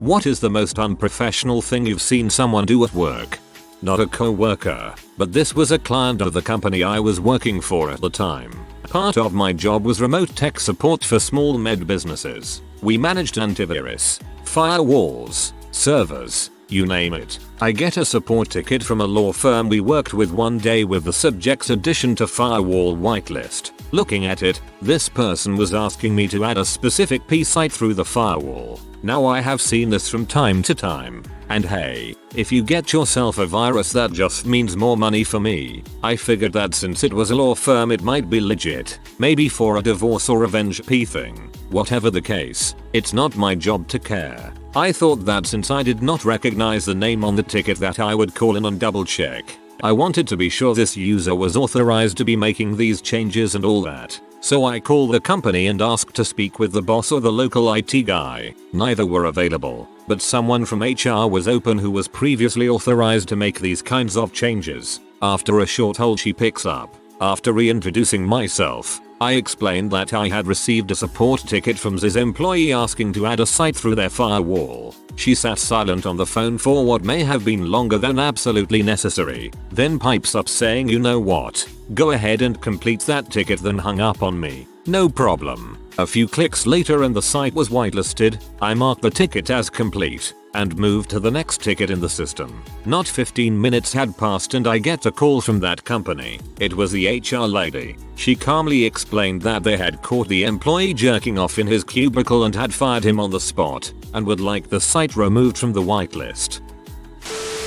What is the most unprofessional thing you've seen someone do at work? Not a coworker, but this was a client of the company I was working for at the time. Part of my job was remote tech support for small med businesses. We managed antivirus, firewalls, servers, you name it. I get a support ticket from a law firm we worked with one day with the subject's addition to firewall whitelist. Looking at it, this person was asking me to add a specific site through the firewall. Now I have seen this from time to time. And hey, if you get yourself a virus that just means more money for me. I figured that since it was a law firm it might be legit. Maybe for a divorce or revenge thing. Whatever the case, it's not my job to care. I thought that since I did not recognize the name on the ticket that I would call in and double check. I wanted to be sure this user was authorized to be making these changes and all that. So I called the company and asked to speak with the boss or the local IT guy. Neither were available, but someone from HR was open who was previously authorized to make these kinds of changes. After a short hold she picks up. After reintroducing myself, I explained that I had received a support ticket from this employee asking to add a site through their firewall. She sat silent on the phone for what may have been longer than absolutely necessary, then pipes up saying, "You know what? Go ahead and complete that ticket," then hung up on me. No problem. A few clicks later and the site was whitelisted. I marked the ticket as complete and moved to the next ticket in the system. Not 15 minutes had passed and I get a call from that company. It was the HR lady. She calmly explained that they had caught the employee jerking off in his cubicle and had fired him on the spot and would like the site removed from the whitelist.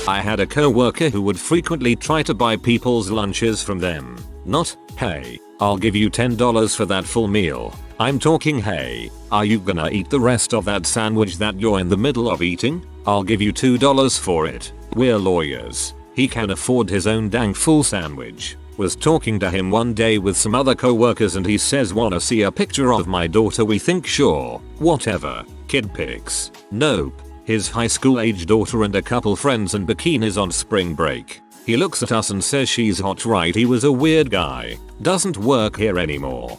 I had a coworker who would frequently try to buy people's lunches from them. Not, "Hey, I'll give you $10 for that full meal." I'm talking, "Hey, are you gonna eat the rest of that sandwich that you're in the middle of eating? I'll give you $2 for it." We're lawyers. He can afford his own dang full sandwich. Was talking to him one day with some other coworkers and he says, "Wanna see a picture of my daughter?" We think sure, whatever. Kid pics. Nope. His high school age daughter and a couple friends in bikinis on spring break. He looks at us and says she's hot, right? He was a weird guy. Doesn't work here anymore.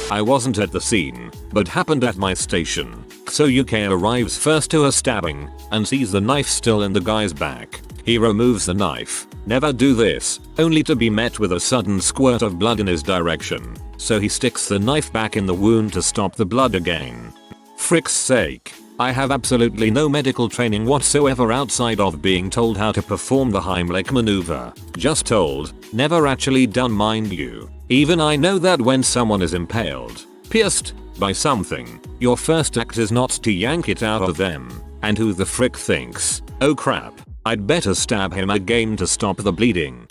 I wasn't at the scene, but happened at my station. So UK arrives first to a stabbing and sees the knife still in the guy's back. He removes the knife. Never do this, only to be met with a sudden squirt of blood in his direction. So he sticks the knife back in the wound to stop the blood again. Frick's sake. I have absolutely no medical training whatsoever outside of being told how to perform the Heimlich maneuver. Just told, never actually done, mind you. Even I know that when someone is impaled, pierced, by something, your first act is not to yank it out of them. And who the frick thinks, "Oh crap, I'd better stab him again to stop the bleeding."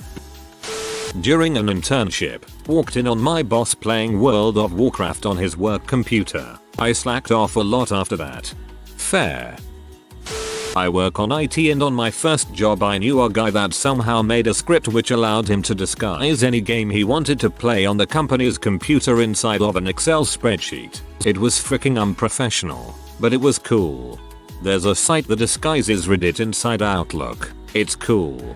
During an internship, walked in on my boss playing World of Warcraft on his work computer. I slacked off a lot after that. Fair. I work on IT and on my first job I knew a guy that somehow made a script which allowed him to disguise any game he wanted to play on the company's computer inside of an Excel spreadsheet. It was freaking unprofessional, but it was cool. There's a site that disguises Reddit inside Outlook. It's cool.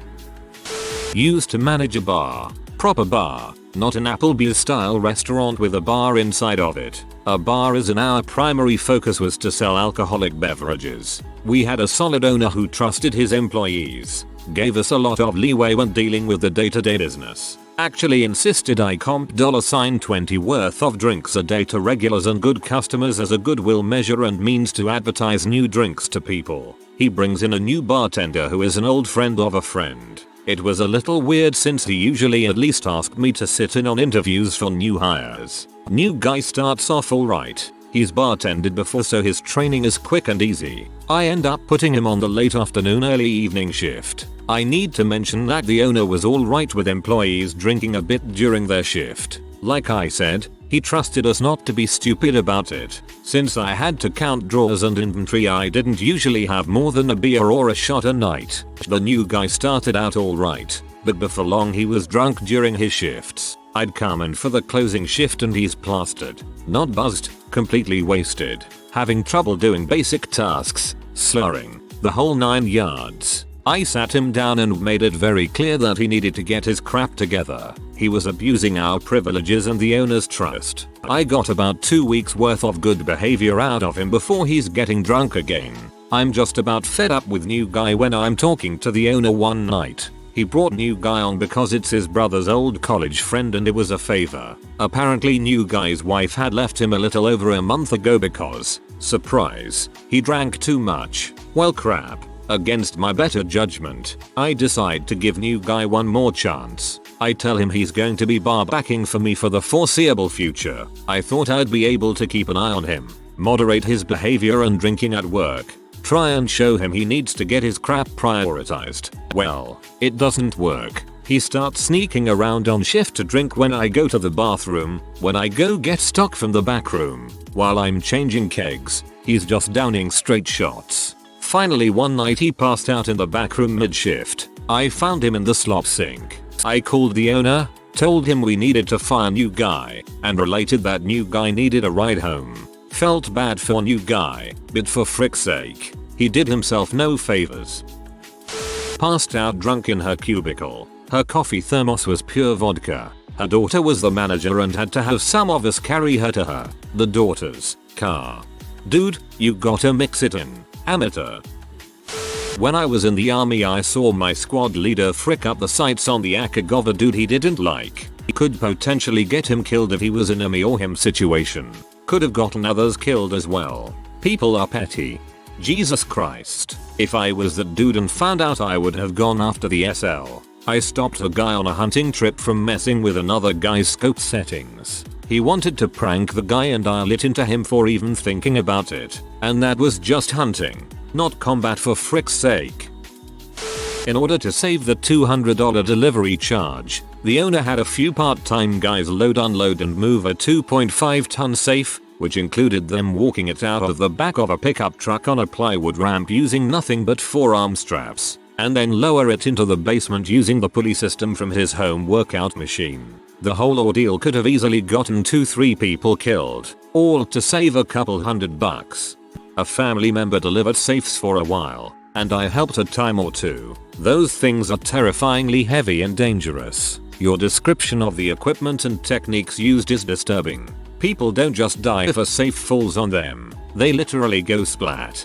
Used to manage a bar. Proper bar. Not an Applebee's style restaurant with a bar inside of it. A bar as in our primary focus was to sell alcoholic beverages. We had a solid owner who trusted his employees. Gave us a lot of leeway when dealing with the day-to-day business. Actually insisted I comp $20 worth of drinks a day to regulars and good customers as a goodwill measure and means to advertise new drinks to people. He brings in a new bartender who is an old friend of a friend. It was a little weird since he usually at least asked me to sit in on interviews for new hires. New guy starts off alright. He's bartended before so his training is quick and easy. I end up putting him on the late afternoon early evening shift. I need to mention that the owner was alright with employees drinking a bit during their shift. Like I said, he trusted us not to be stupid about it. Since I had to count drawers and inventory I didn't usually have more than a beer or a shot a night. The new guy started out alright, but before long he was drunk during his shifts. I'd come in for the closing shift and he's plastered. Not buzzed, completely wasted. Having trouble doing basic tasks, slurring, the whole 9 yards. I sat him down and made it very clear that he needed to get his crap together. He was abusing our privileges and the owner's trust. I got about 2 weeks worth of good behavior out of him before he's getting drunk again. I'm just about fed up with new guy when I'm talking to the owner one night. He brought new guy on because it's his brother's old college friend and it was a favor. Apparently new guy's wife had left him a little over a month ago because, surprise, he drank too much. Well crap. Against my better judgment, I decide to give new guy one more chance. I tell him he's going to be bar backing for me for the foreseeable future. I thought I'd be able to keep an eye on him, moderate his behavior and drinking at work, try and show him he needs to get his crap prioritized. Well, it doesn't work. He starts sneaking around on shift to drink when I go to the bathroom, when I go get stock from the back room. While I'm changing kegs, he's just downing straight shots. Finally one night he passed out in the back room mid-shift. I found him in the slop sink. I called the owner, told him we needed to fire new guy, and related that new guy needed a ride home. Felt bad for new guy, but for frick's sake, he did himself no favors. Passed out drunk in her cubicle. Her coffee thermos was pure vodka. Her daughter was the manager and had to have some of us carry her to the daughter's car. Dude, you gotta mix it in. Amateur. When I was in the army I saw my squad leader frick up the sights on the ack of a dude he didn't like. He could potentially get him killed if he was in a me or him situation. Could have gotten others killed as well. People are petty. Jesus Christ. If I was that dude and found out I would have gone after the SL. I stopped a guy on a hunting trip from messing with another guy's scope settings. He wanted to prank the guy and I lit into him for even thinking about it. And that was just hunting, not combat for frick's sake. In order to save the $200 delivery charge, the owner had a few part-time guys load, unload and move a 2.5 ton safe, which included them walking it out of the back of a pickup truck on a plywood ramp using nothing but forearm straps, and then lower it into the basement using the pulley system from his home workout machine. The whole ordeal could have easily gotten 2-3 people killed, all to save a couple $100. A family member delivered safes for a while, and I helped a time or two. Those things are terrifyingly heavy and dangerous. Your description of the equipment and techniques used is disturbing. People don't just die if a safe falls on them, they literally go splat.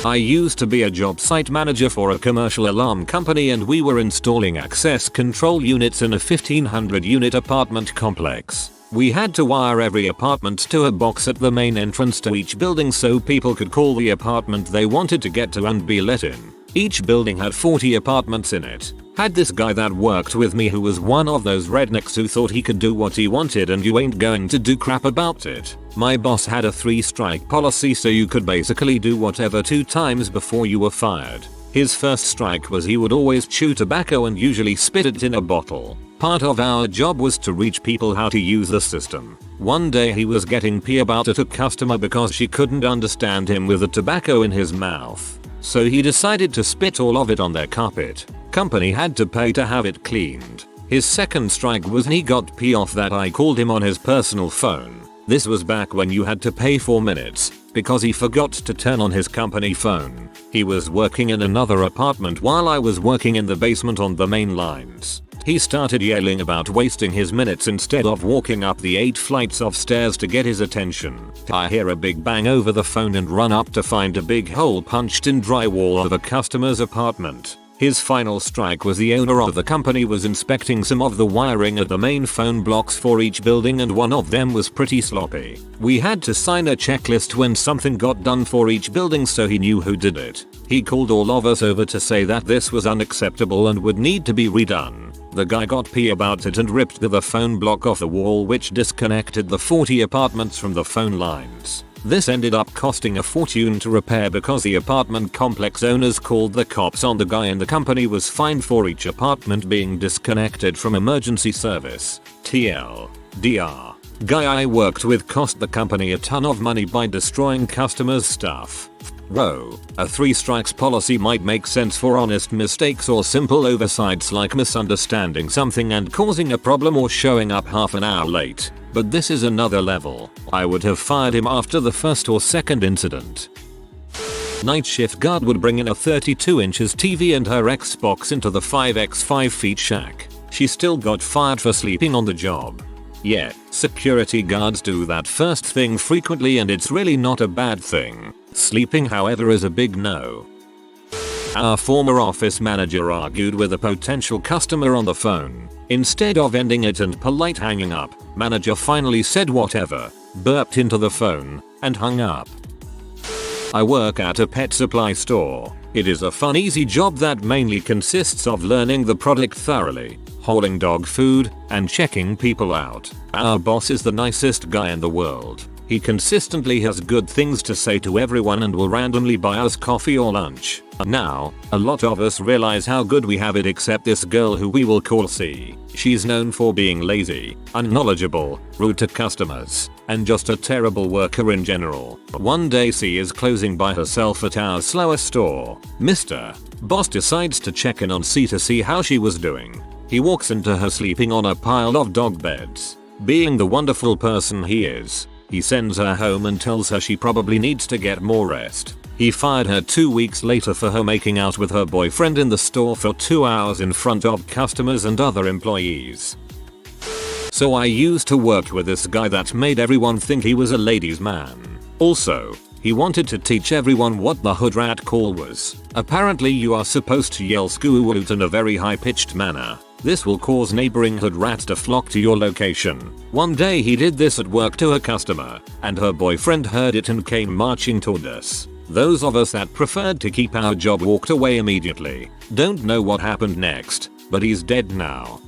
I used to be a job site manager for a commercial alarm company and we were installing access control units in a 1500 unit apartment complex. We had to wire every apartment to a box at the main entrance to each building so people could call the apartment they wanted to get to and be let in. Each building had 40 apartments in it. Had this guy that worked with me who was one of those rednecks who thought he could do what he wanted and you ain't going to do crap about it. My boss had a 3-strike policy so you could basically do whatever 2 times before you were fired. His first strike was he would always chew tobacco and usually spit it in a bottle. Part of our job was to teach people how to use the system. One day he was getting pee about at a customer because she couldn't understand him with the tobacco in his mouth. So he decided to spit all of it on their carpet. Company had to pay to have it cleaned. His second strike was when he got pee off that I called him on his personal phone. This was back when you had to pay 4 minutes because he forgot to turn on his company phone. He was working in another apartment while I was working in the basement on the main lines. He started yelling about wasting his minutes instead of walking up the 8 flights of stairs to get his attention. I hear a big bang over the phone and run up to find a big hole punched in drywall of a customer's apartment. His final strike was the owner of the company was inspecting some of the wiring at the main phone blocks for each building and one of them was pretty sloppy. We had to sign a checklist when something got done for each building so he knew who did it. He called all of us over to say that this was unacceptable and would need to be redone. The guy got pee about it and ripped the phone block off the wall which disconnected the 40 apartments from the phone lines. This ended up costing a fortune to repair because the apartment complex owners called the cops on the guy and the company was fined for each apartment being disconnected from emergency service. TLDR. Guy I worked with cost the company a ton of money by destroying customers' stuff. Bro, a 3 strikes policy might make sense for honest mistakes or simple oversights like misunderstanding something and causing a problem or showing up half an hour late. But this is another level. I would have fired him after the first or second incident. Night shift guard would bring in a 32 inches TV and her Xbox into the 5x5 feet shack. She still got fired for sleeping on the job. Yeah, security guards do that first thing frequently and it's really not a bad thing. Sleeping, however, is a big no. Our former office manager argued with a potential customer on the phone. Instead of ending it and polite hanging up, manager finally said whatever, burped into the phone, and hung up. I work at a pet supply store. It is a fun, easy job that mainly consists of learning the product thoroughly, hauling dog food, and checking people out. Our boss is the nicest guy in the world. He consistently has good things to say to everyone and will randomly buy us coffee or lunch. Now, a lot of us realize how good we have it except this girl who we will call C. She's known for being lazy, unknowledgeable, rude to customers, and just a terrible worker in general. One day C is closing by herself at our slower store. Mr. Boss decides to check in on C to see how she was doing. He walks into her sleeping on a pile of dog beds. Being the wonderful person he is, he sends her home and tells her she probably needs to get more rest. He fired her 2 weeks later for her making out with her boyfriend in the store for 2 hours in front of customers and other employees. So I used to work with this guy that made everyone think he was a ladies' man. Also, he wanted to teach everyone what the hood rat call was. Apparently you are supposed to yell "skoo-woot" in a very high-pitched manner. This will cause neighboring hood rats to flock to your location. One day he did this at work to a customer, and her boyfriend heard it and came marching toward us. Those of us that preferred to keep our job walked away immediately. Don't know what happened next, but he's dead now.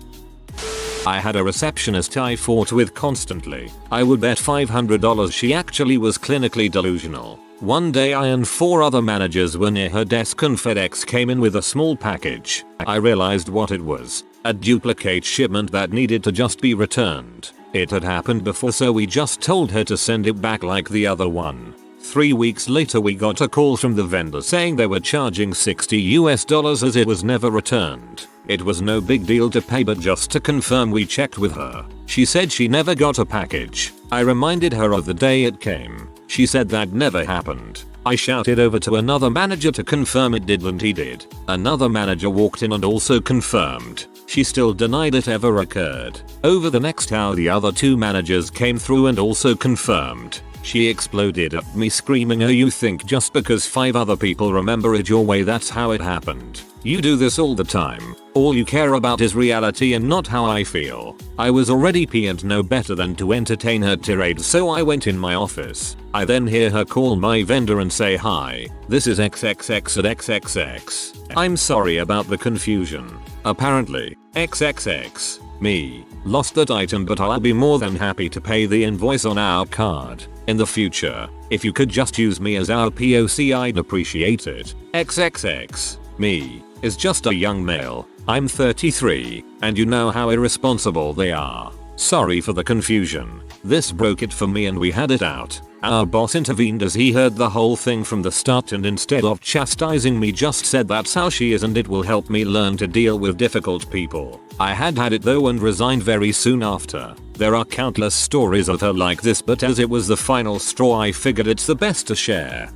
I had a receptionist I fought with constantly. I would bet $500 she actually was clinically delusional. One day I and 4 other managers were near her desk and FedEx came in with a small package. I realized what it was. A duplicate shipment that needed to just be returned. It had happened before, so we just told her to send it back like the other one. 3 weeks later we got a call from the vendor saying they were charging $60 as it was never returned. It was no big deal to pay, but just to confirm we checked with her. She said she never got a package. I reminded her of the day it came. She said that never happened. I shouted over to another manager to confirm it did, and he did. Another manager walked in and also confirmed. She still denied it ever occurred. Over the next hour the other 2 managers came through and also confirmed. She exploded at me screaming, "Oh, you think just because 5 other people remember it your way that's how it happened? You do this all the time. All you care about is reality and not how I feel." I was already pee and no better than to entertain her tirade, so I went in my office. I then hear her call my vendor and say, "Hi, this is XXX at XXX. I'm sorry about the confusion. Apparently, XXX, me, lost that item, but I'll be more than happy to pay the invoice on our card. In the future, if you could just use me as our POC, I'd appreciate it. XXX, me, is just a young male. I'm 33, and you know how irresponsible they are. Sorry for the confusion. This broke it for me and we had it out." Our boss intervened as he heard the whole thing from the start, and instead of chastising me just said that's how she is and it will help me learn to deal with difficult people. I had it though and resigned very soon after. There are countless stories of her like this, but as it was the final straw I figured it's the best to share.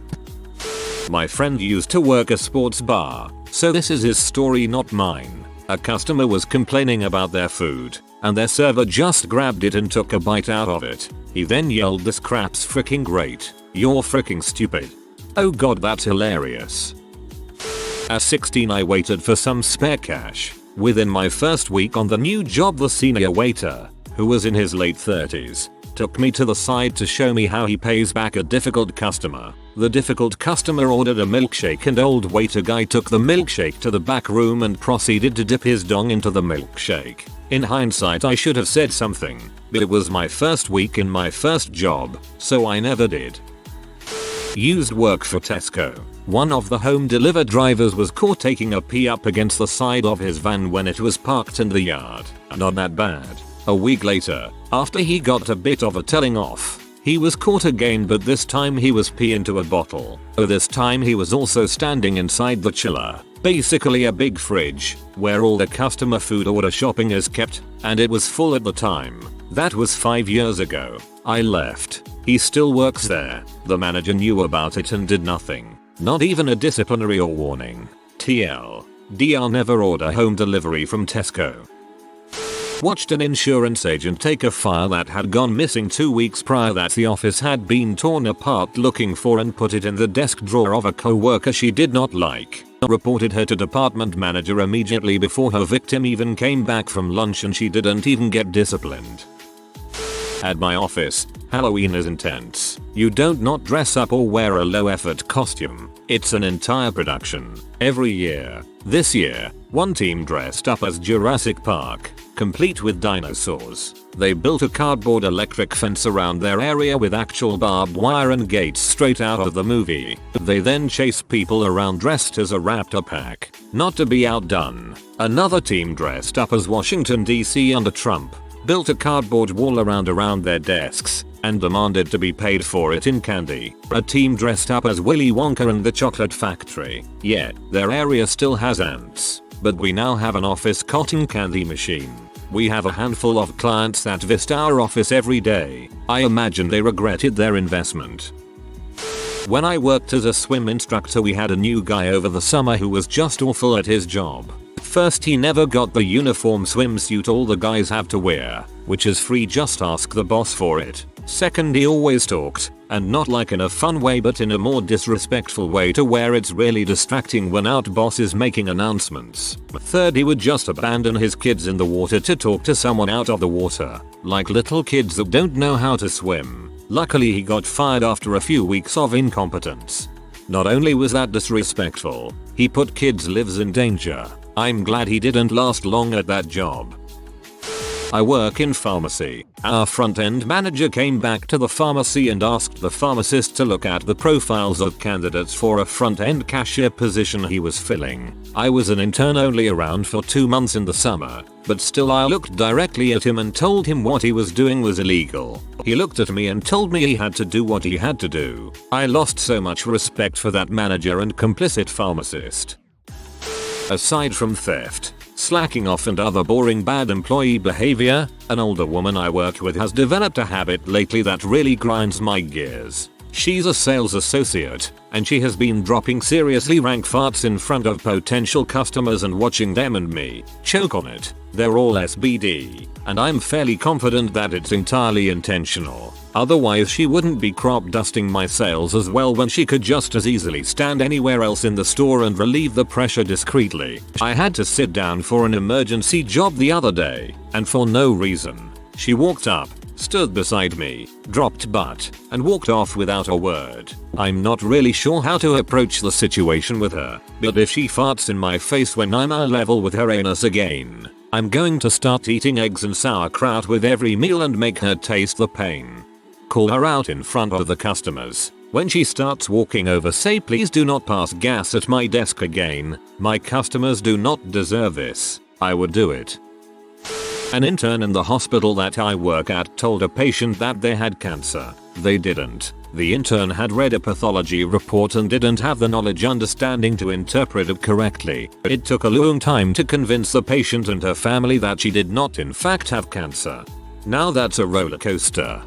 My friend used to work a sports bar, so this is his story, not mine. A customer was complaining about their food, and their server just grabbed it and took a bite out of it. He then yelled, "This crap's freaking great. You're freaking stupid." Oh god, that's hilarious. At 16 I waited for some spare cash. Within my first week on the new job, the senior waiter, who was in his late 30s, took me to the side to show me how he pays back a difficult customer. The difficult customer ordered a milkshake and old waiter guy took the milkshake to the back room and proceeded to dip his dong into the milkshake. In hindsight I should have said something, but it was my first week in my first job, so I never did. Used work for Tesco. One of the home deliver drivers was caught taking a pee up against the side of his van when it was parked in the yard. Not that bad. A week later, after he got a bit of a telling off, he was caught again, but this time he was pee into a bottle. Oh, this time he was also standing inside the chiller, basically a big fridge, where all the customer food order shopping is kept, and it was full at the time. That was 5 years ago. I left. He still works there. The manager knew about it and did nothing. Not even a disciplinary or warning. TL. DR never order home delivery from Tesco. watched an insurance agent take a file that had gone missing 2 weeks prior that the office had been torn apart looking for and put it in the desk drawer of a coworker she did not like. Reported her to department manager immediately before her victim even came back from lunch, and she didn't even get disciplined. At my office, Halloween is intense. You don't not dress up or wear a low effort costume. It's an entire production. Every year. This year, one team dressed up as Jurassic Park, complete with dinosaurs. They built a cardboard electric fence around their area with actual barbed wire and gates straight out of the movie. They then chase people around dressed as a raptor pack. Not to be outdone, another team dressed up as Washington DC under Trump built a cardboard wall around their desks and demanded to be paid for it in candy. A team dressed up as Willy Wonka and the Chocolate Factory. Yet, their area still has ants. But we now have an office cotton candy machine. We have a handful of clients that visit our office every day. I imagine they regretted their investment. When I worked as a swim instructor, we had a new guy over the summer who was just awful at his job. First, he never got the uniform swimsuit all the guys have to wear, which is free, just ask the boss for it. Second, he always talked, and not like in a fun way but in a more disrespectful way to where it's really distracting when our boss is making announcements. Third, he would just abandon his kids in the water to talk to someone out of the water, like little kids that don't know how to swim. Luckily, he got fired after a few weeks of incompetence. Not only was that disrespectful, he put kids' lives in danger. I'm glad he didn't last long at that job. I work in pharmacy. Our front-end manager came back to the pharmacy and asked the pharmacist to look at the profiles of candidates for a front-end cashier position he was filling. I was an intern only around for 2 months in the summer, but still I looked directly at him and told him what he was doing was illegal. He looked at me and told me he had to do what he had to do. I lost so much respect for that manager and complicit pharmacist. Aside from theft, slacking off and other boring bad employee behavior, an older woman I work with has developed a habit lately that really grinds my gears. She's a sales associate, and she has been dropping seriously rank farts in front of potential customers and watching them and me choke on it. They're all SBD, and I'm fairly confident that it's entirely intentional. Otherwise she wouldn't be crop dusting my sales as well when she could just as easily stand anywhere else in the store and relieve the pressure discreetly. I had to sit down for an emergency job the other day, and for no reason. She walked up, stood beside me, dropped butt, and walked off without a word. I'm not really sure how to approach the situation with her, but if she farts in my face when I'm eye level with her anus again, I'm going to start eating eggs and sauerkraut with every meal and make her taste the pain. Call her out in front of the customers. When she starts walking over, say, please do not pass gas at my desk again. My customers do not deserve this. I would do it. An intern in the hospital that I work at told a patient that they had cancer. They didn't. The intern had read a pathology report and didn't have the understanding to interpret it correctly. It took a long time to convince the patient and her family that she did not in fact have cancer. Now that's a roller coaster.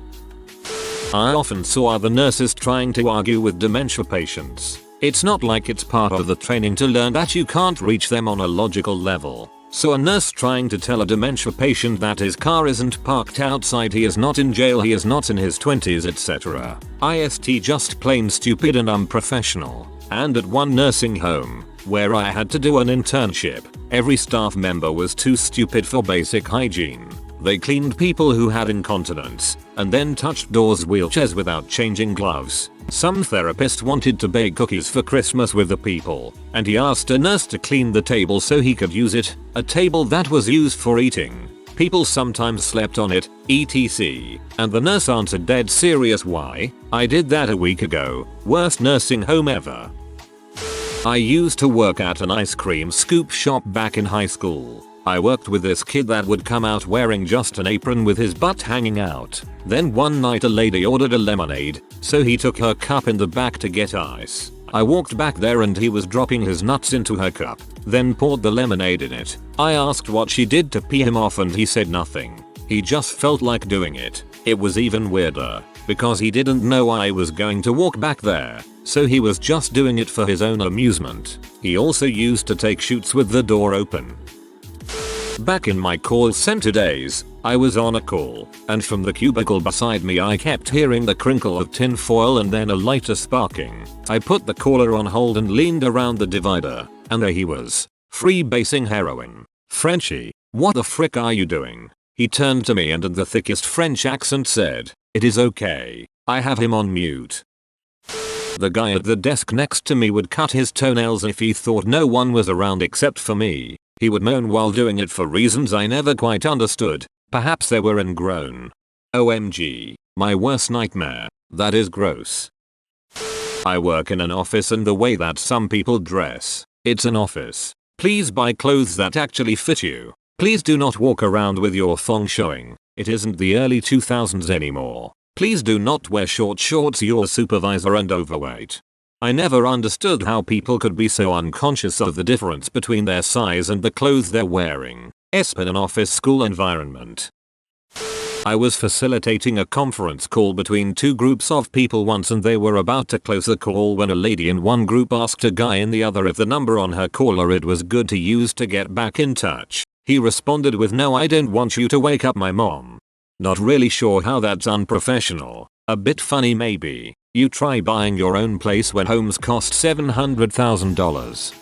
I often saw other nurses trying to argue with dementia patients. It's not like it's part of the training to learn that you can't reach them on a logical level. So a nurse trying to tell a dementia patient that his car isn't parked outside, he is not in jail, he is not in his 20s, etc. IST just plain stupid and unprofessional. And at one nursing home, where I had to do an internship, every staff member was too stupid for basic hygiene. They cleaned people who had incontinence, and then touched doors' wheelchairs without changing gloves. Some therapist wanted to bake cookies for Christmas with the people, and he asked a nurse to clean the table so he could use it, a table that was used for eating. People sometimes slept on it, etc. And the nurse answered dead serious, why? I did that a week ago. Worst nursing home ever. I used to work at an ice cream scoop shop back in high school. I worked with this kid that would come out wearing just an apron with his butt hanging out. Then one night a lady ordered a lemonade, so he took her cup in the back to get ice. I walked back there and he was dropping his nuts into her cup, then poured the lemonade in it. I asked what she did to pee him off and he said nothing. He just felt like doing it. It was even weirder, because he didn't know I was going to walk back there, so he was just doing it for his own amusement. He also used to take shoots with the door open. Back in my call center days, I was on a call, and from the cubicle beside me I kept hearing the crinkle of tin foil and then a lighter sparking. I put the caller on hold and leaned around the divider, and there he was, freebasing heroin. "Frenchie, what the frick are you doing?" He turned to me and in the thickest French accent said, "It is okay. I have him on mute." The guy at the desk next to me would cut his toenails if he thought no one was around except for me. He would moan while doing it for reasons I never quite understood. Perhaps they were ingrown. OMG, my worst nightmare. That is gross. I work in an office and the way that some people dress. It's an office. Please buy clothes that actually fit you. Please do not walk around with your thong showing. It isn't the early 2000s anymore. Please do not wear short shorts, your supervisor, and overweight. I never understood how people could be so unconscious of the difference between their size and the clothes they're wearing. In an office school environment. I was facilitating a conference call between two groups of people once and they were about to close the call when a lady in one group asked a guy in the other if the number on her caller ID was good to use to get back in touch. He responded with, "No, I don't want you to wake up my mom." Not really sure how that's unprofessional. A bit funny maybe. You try buying your own place when homes cost $700,000.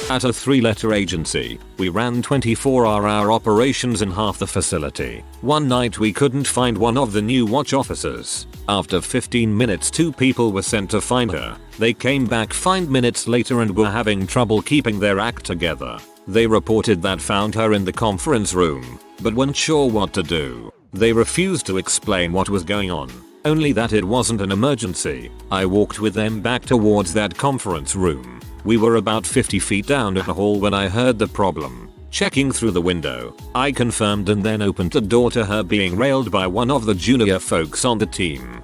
At a 3-letter agency, we ran 24-hour operations in half the facility. One night we couldn't find one of the new watch officers. After 15 minutes 2 people were sent to find her. They came back 5 minutes later and were having trouble keeping their act together. They reported that found her in the conference room, but weren't sure what to do. They refused to explain what was going on, only that it wasn't an emergency. I walked with them back towards that conference room. We were about 50 feet down a hall when I heard the problem. Checking through the window, I confirmed and then opened the door to her being railed by one of the junior folks on the team.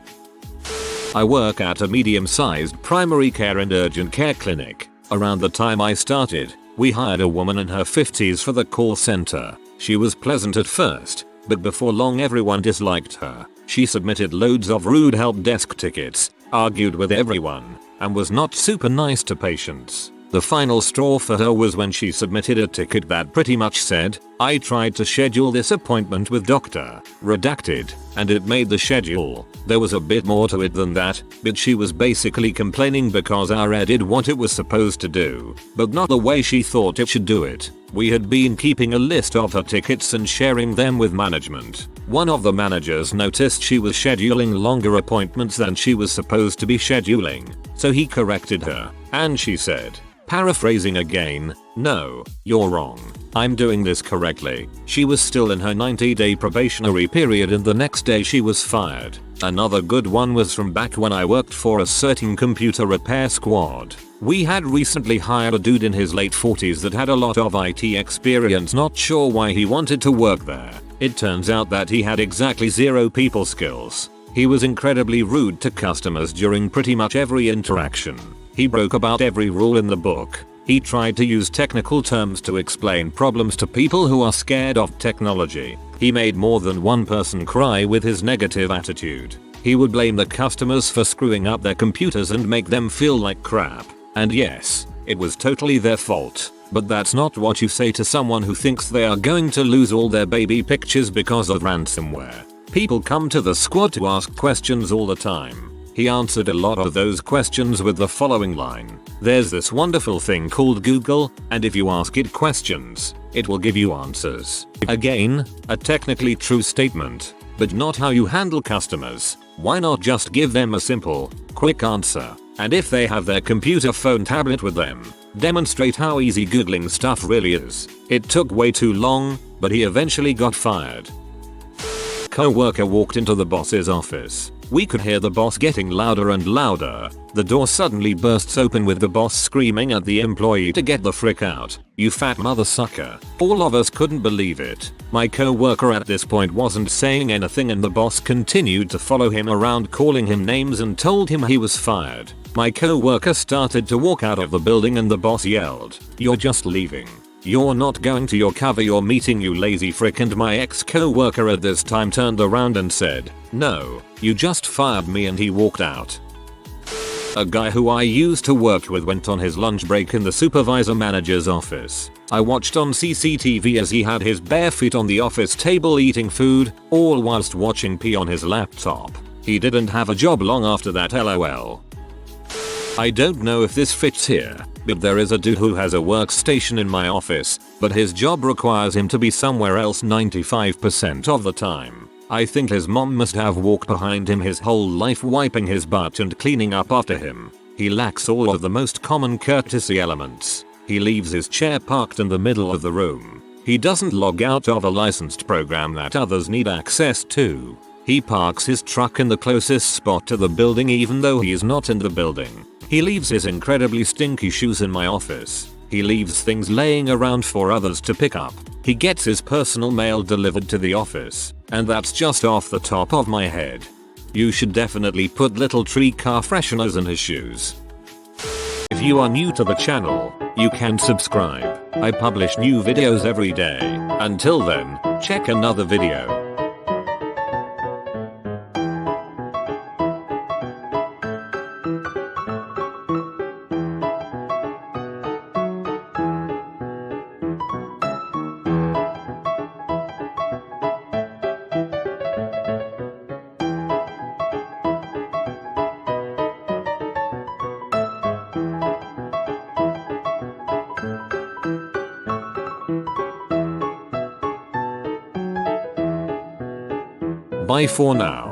I work at a medium-sized primary care and urgent care clinic. Around the time I started, we hired a woman in her 50s for the call center. She was pleasant at first, but before long everyone disliked her. She submitted loads of rude help desk tickets, argued with everyone, and was not super nice to patients. The final straw for her was when she submitted a ticket that pretty much said, "I tried to schedule this appointment with Dr. Redacted, and it made the schedule." There was a bit more to it than that, but she was basically complaining because our did what it was supposed to do, but not the way she thought it should do it. We had been keeping a list of her tickets and sharing them with management. One of the managers noticed she was scheduling longer appointments than she was supposed to be scheduling, so he corrected her, and she said, paraphrasing again, "No, you're wrong. I'm doing this correctly." She was still in her 90-day probationary period and the next day she was fired. Another good one was from back when I worked for a certain computer repair squad. We had recently hired a dude in his late 40s that had a lot of IT experience, not sure why he wanted to work there. It turns out that he had exactly 0 people skills. He was incredibly rude to customers during pretty much every interaction. He broke about every rule in the book. He tried to use technical terms to explain problems to people who are scared of technology. He made more than one person cry with his negative attitude. He would blame the customers for screwing up their computers and make them feel like crap. And yes, it was totally their fault. But that's not what you say to someone who thinks they are going to lose all their baby pictures because of ransomware. People come to the squad to ask questions all the time. He answered a lot of those questions with the following line: "There's this wonderful thing called Google, and if you ask it questions, it will give you answers." Again, a technically true statement, but not how you handle customers. Why not just give them a simple, quick answer? And if they have their computer, phone, tablet with them, demonstrate how easy Googling stuff really is. It took way too long, but he eventually got fired. Coworker walked into the boss's office. We could hear the boss getting louder and louder. The door suddenly bursts open with the boss screaming at the employee to get the frick out. "You fat mother sucker." All of us couldn't believe it. My coworker at this point wasn't saying anything and the boss continued to follow him around, calling him names and told him he was fired. My coworker started to walk out of the building and the boss yelled, "You're just leaving. You're not going to cover your meeting, you lazy frick." And my ex-coworker at this time turned around and said, "No, you just fired me," and he walked out. A guy who I used to work with went on his lunch break in the supervisor manager's office. I watched on CCTV as he had his bare feet on the office table eating food, all whilst watching pee on his laptop. He didn't have a job long after that, lol. I don't know if this fits here, but there is a dude who has a workstation in my office, but his job requires him to be somewhere else 95% of the time. I think his mom must have walked behind him his whole life wiping his butt and cleaning up after him. He lacks all of the most common courtesy elements. He leaves his chair parked in the middle of the room. He doesn't log out of a licensed program that others need access to. He parks his truck in the closest spot to the building even though he is not in the building. He leaves his incredibly stinky shoes in my office. He leaves things laying around for others to pick up. He gets his personal mail delivered to the office. And that's just off the top of my head. You should definitely put little tree car fresheners in his shoes. If you are new to the channel, you can subscribe. I publish new videos every day. Until then, check another video. Bye for now.